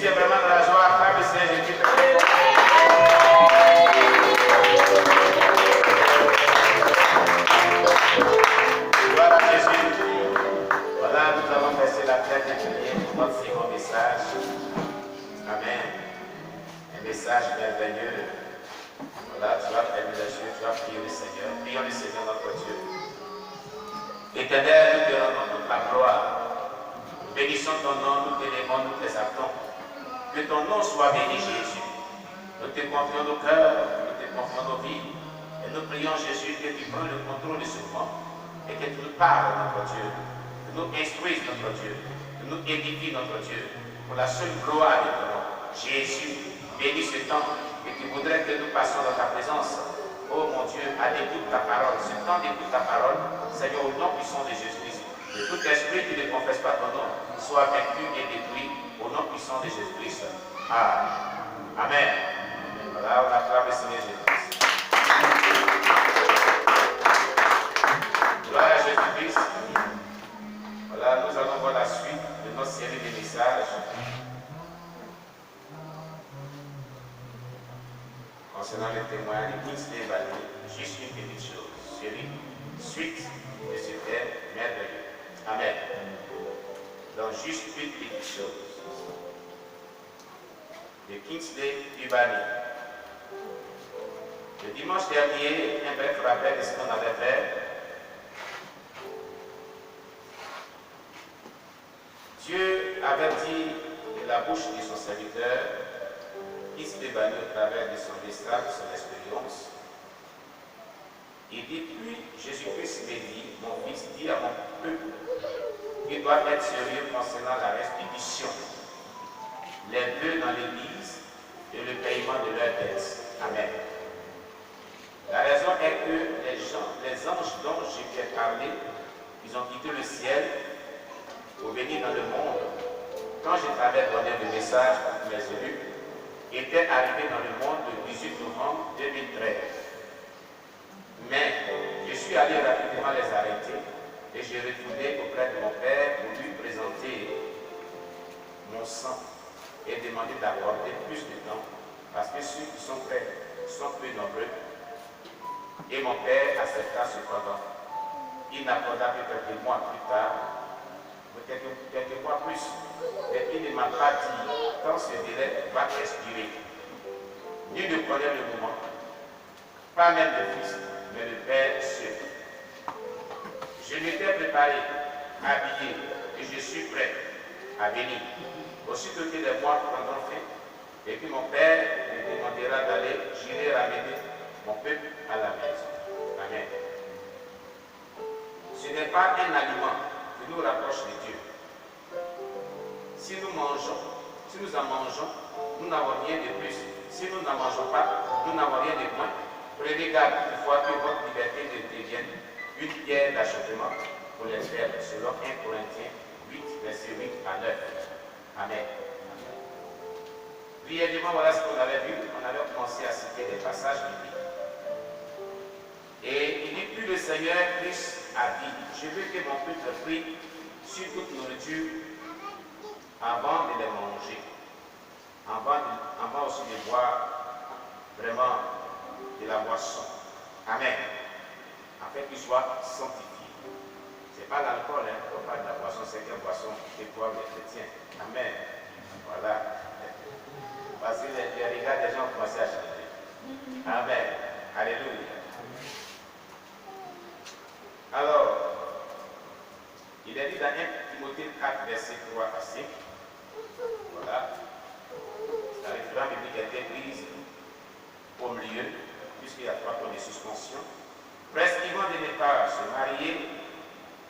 tu es vraiment dans la joie, acclame le Seigneur Jésus. Gloire à Jésus. Voilà, nous allons passer la fête de prière pour notre second message. Amen. Un message merveilleux. Voilà, tu vas fermer les yeux, tu vas prier le Seigneur. Prions le Seigneur notre Dieu. Éternel, nous te rendons toute la gloire. Nous bénissons ton nom, nous t'élévons, nous t'exaltons. Que ton nom soit béni, Jésus. Nous te confions nos cœurs, nous te confions nos vies. Et nous prions, Jésus, que tu prennes le contrôle de ce moment. Et que tu nous parles, notre Dieu. Que nous instruises, notre Dieu. Que nous édifies, notre Dieu. Pour la seule gloire de ton nom. Jésus, bénis ce temps. Et tu voudrais que nous passions dans ta présence. Oh mon Dieu, à l'écoute de ta parole. Ce temps d'écoute ta parole, Seigneur, au nom puissant de Jésus-Christ. Que tout esprit qui ne confesse pas ton nom soit vaincu et détruit au nom puissant de Jésus-Christ. Amen. Voilà, on acclame le Seigneur Jésus-Christ. Gloire à Jésus-Christ. Voilà, nous allons voir la suite de notre série de messages concernant les témoins de Kingsley Valley. Juste une petite chose. Série, suite de ce thème merveilleux. Amen. Donc, juste une petite chose. De Kingsley Valley. Le dimanche dernier, un bref rappel de ce qu'on avait fait. Dieu avait dit de la bouche de son serviteur, Kingsley Valley, au travers de son message, de son expérience. Il dit, puis Jésus-Christ me dit, mon fils, dis à mon peuple qu'il doit être sérieux concernant la restitution, les vœux dans l'église et le paiement de leurs dettes. Amen. La raison est que les anges dont je t'ai parlé, ils ont quitté le ciel pour venir dans le monde. Quand je t'avais donné le message pour les élus, étaient arrivés dans le monde le 18 novembre 2013. Mais je suis allé rapidement les arrêter et j'ai retourné auprès de mon père pour lui présenter mon sang et demander d'accorder plus de temps parce que ceux qui sont prêts sont peu nombreux. Et mon père accepta cependant. Il n'accorda que quelques mois plus tard, quelques mois plus, et il ne m'a pas dit quand ce délai va expirer. Nul ne connaît le moment, pas même le Fils, mais le Père seul. Je m'étais préparé, habillé, et je suis prêt à venir. Aussitôt que les mois prendront fin, et que mon Père me demandera d'aller, j'irai ramener mon peuple à la maison. Amen. Ce n'est pas un aliment qui nous rapproche de Dieu. Si nous mangeons, si nous en mangeons, nous n'avons rien de plus. Si nous n'en mangeons pas, nous n'avons rien de moins. Prenez garde toutefois que votre liberté devienne une pierre d'achoppement pour les faibles, selon 1 Corinthiens 8, verset 8 à 9. Amen. Brièvement, voilà ce qu'on avait vu. On avait commencé à citer des passages bibliques. Et il dit, puis le Seigneur Christ a dit, je veux que mon peuple prie sur toute nourriture avant de les manger, avant aussi de boire vraiment de la boisson. Amen. Afin qu'ils soient sanctifiés. Ce n'est pas l'alcool, hein, on parle de la boisson, c'est une boisson qui boivent les chrétiens. Amen. Voilà. Parce que les regards des gens ont commencé à changer. Amen. Alléluia. Alors, il est dit dans 1 Timothée 4, verset 3 à 5. Voilà. La référence biblique a été prise au milieu, puisqu'il y a 3 points de suspension. Prescrivant de ne pas se marier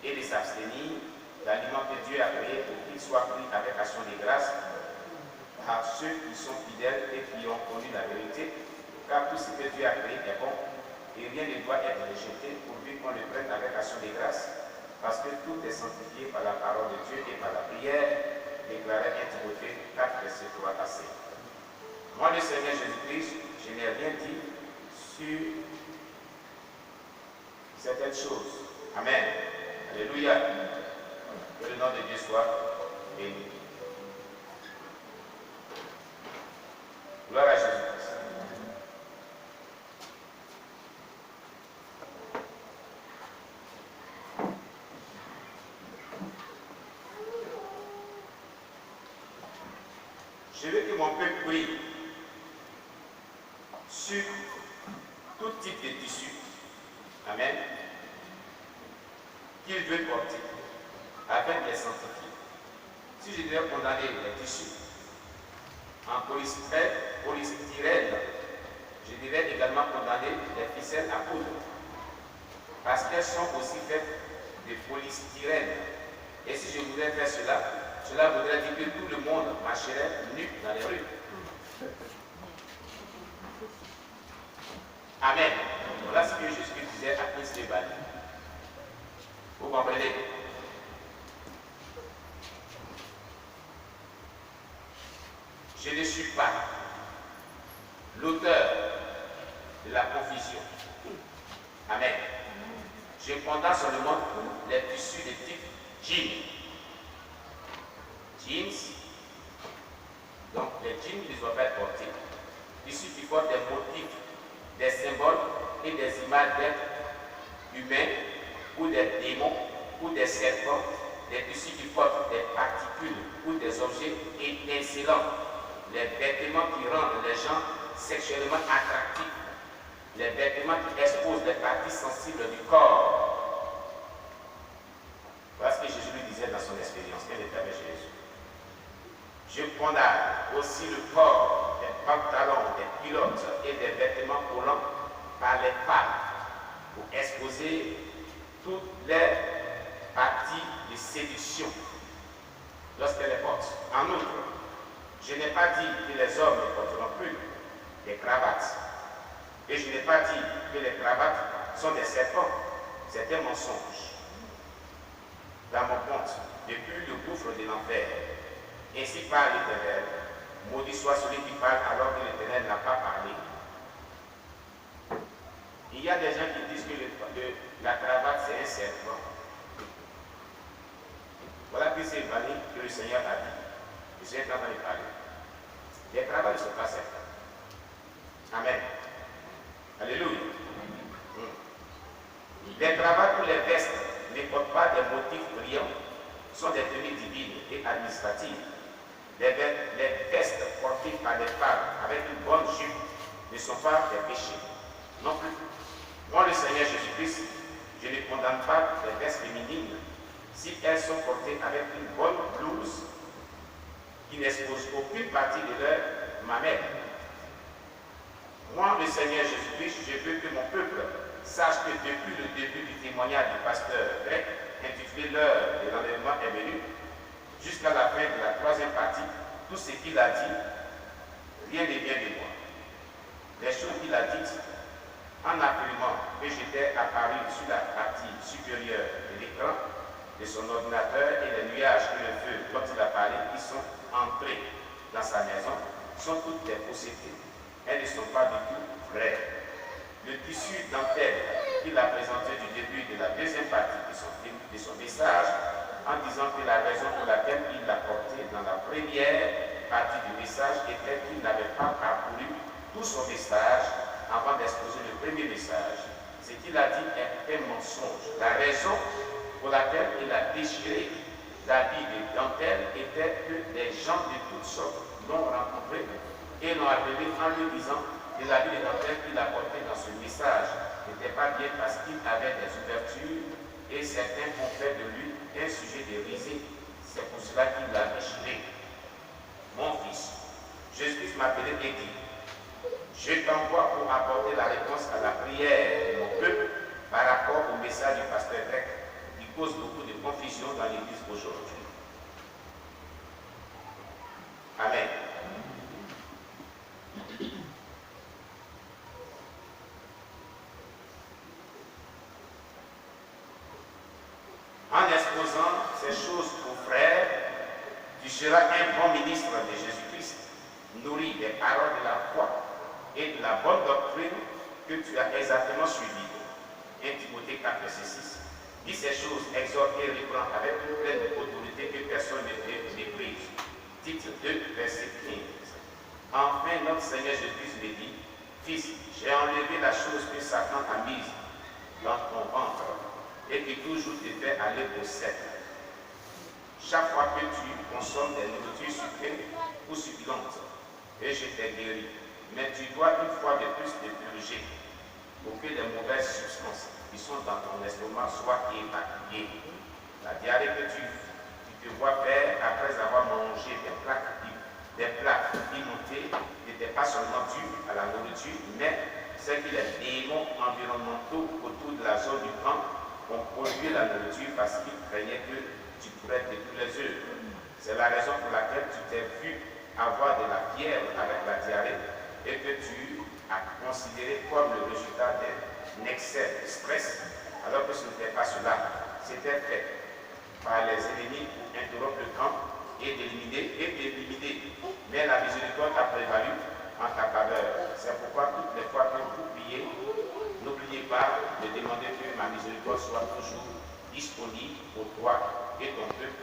et de s'abstenir d'aliment que Dieu a créé pour qu'il soit pris avec action de grâce à ceux qui sont fidèles et qui ont connu la vérité, car tout ce que Dieu a créé est bon et rien ne doit être rejeté pourvu qu'on le prenne avec action de grâce, parce que tout est sanctifié par la parole de Dieu et par la prière, déclaré 1 Timothée 4, verset 3 à 5. Moi, le Seigneur Jésus-Christ, je n'ai rien dit sur certaines choses. Amen. Alléluia. Que le nom de Dieu soit béni. Gloire à Jésus-Christ. Je veux que mon peuple prie sur tout type de tissu. Amen. Qu'il veut porter, avec les scientifiques. Si je devais condamner les tissus en polystyrène, je devais également condamner les ficelles à poudre. Parce qu'elles sont aussi faites de polystyrène. Et si je voulais faire cela, cela voudrait dire que tout le monde marcherait nu dans les rues. Amen. Voilà ce que Jésus disait à Prince Lebani. Vous comprenez? Je ne suis pas l'auteur de la confusion. Amen. Je condamne seulement les tissus de type jeans. Donc les jeans ne doivent pas être portés. Tissus qui portent des motifs, des symboles et des images d'êtres humains ou des démons ou des serpents, des tissus qui portent des particules ou des objets étincelants, les vêtements qui rendent les gens sexuellement attractifs, les vêtements qui exposent les parties sensibles du corps. Voilà ce que Jésus lui disait dans son expérience quand il était avec Jésus. Je condamne aussi le port des pantalons, des pilotes et des vêtements collants par les femmes pour exposer toutes les parties de séduction lorsqu'elles les portent. En outre, je n'ai pas dit que les hommes ne porteront plus des cravates. Et je n'ai pas dit que les cravates sont des serpents. C'est un mensonge. Dans mon compte, depuis le gouffre de l'enfer, ainsi parle l'Éternel, maudit soit celui qui parle alors que l'Éternel n'a pas parlé. Il y a des gens qui disent que la cravate c'est un serpent. Voilà que c'est valé que le Seigneur a dit. Je suis en train de parler. Les cravates ne sont pas serpents. Amen. Alléluia. Les cravates ou les vestes ne portent pas des motifs brillants, sont des tenues divines et administratives. Les vestes portées par des femmes avec une bonne jupe ne sont pas des péchés. Non plus. Moi, le Seigneur Jésus-Christ, je ne condamne pas les vestes féminines si elles sont portées avec une bonne blouse qui n'expose aucune partie de leur mamelle. Moi, le Seigneur Jésus-Christ, je veux que mon peuple sache que depuis le début du témoignage du pasteur grec, intitulé L'heure de l'enlèvement est venue, jusqu'à la fin de la troisième partie, tout ce qu'il a dit, rien ne vient de moi. Les choses qu'il a dites, en affirmant que j'étais apparu sur la partie supérieure de l'écran de son ordinateur et les nuages et le feu dont il a parlé, qui sont entrés dans sa maison, sont toutes des faussetés. Elles ne sont pas du tout vraies. Le tissu dentelle qu'il a présenté du début de la deuxième partie de son message, en disant que la raison pour laquelle il l'a porté dans la première partie du message était qu'il n'avait pas parcouru tout son message avant d'exposer le premier message. Ce qu'il a dit est un mensonge. La raison pour laquelle il a déchiré l'habit de dentelle était que des gens de toutes sortes l'ont rencontré et l'ont appelé en lui disant que l'habit de dentelle qu'il a porté dans ce message n'était pas bien parce qu'il avait des ouvertures et certains ont fait de lui un sujet de risée. C'est pour cela qu'il l'a déchiré. Mon fils, Jésus-Christ m'a appelé et dit, je t'envoie pour apporter la réponse à la prière de mon peuple par rapport au message du pasteur grec qui cause beaucoup de confusion dans l'Église aujourd'hui. Amen. En exposant ces choses aux frères, tu seras un bon ministre de Jésus-Christ, nourri des paroles de la foi et de la bonne doctrine que tu as exactement suivie. 1 Timothée 4, verset 6. Dis ces choses, exhorte et reprend avec une pleine autorité que personne ne méprise. Titre 2, verset 15. Enfin, notre Seigneur Jésus me dit, Fils, j'ai enlevé la chose que Satan a mise dans ton ventre et qui toujours te fait aller au cercle. Chaque fois que tu consommes des nourritures sucrées ou succulentes, et je t'ai guéri. Mais tu dois une fois de plus te purger pour que les mauvaises substances qui sont dans ton estomac soient évacuées. La diarrhée que tu te vois faire après avoir mangé des plats pimentés n'était pas seulement dû à la nourriture, mais c'est que les démons environnementaux autour de la zone du camp ont produit la nourriture parce qu'ils craignaient que tu pourrais détruire les œufs. C'est la raison pour laquelle tu t'es vu avoir de la fièvre avec la diarrhée et que tu as considéré comme le résultat d'un excès de stress, alors que ce n'était pas cela. C'était fait par les ennemis pour interrompre le camp et d'éliminer. Mais la miséricorde a prévalu en ta faveur. C'est pourquoi toutes les fois que vous priez, n'oubliez pas de demander que ma miséricorde soit toujours disponible pour toi et ton peuple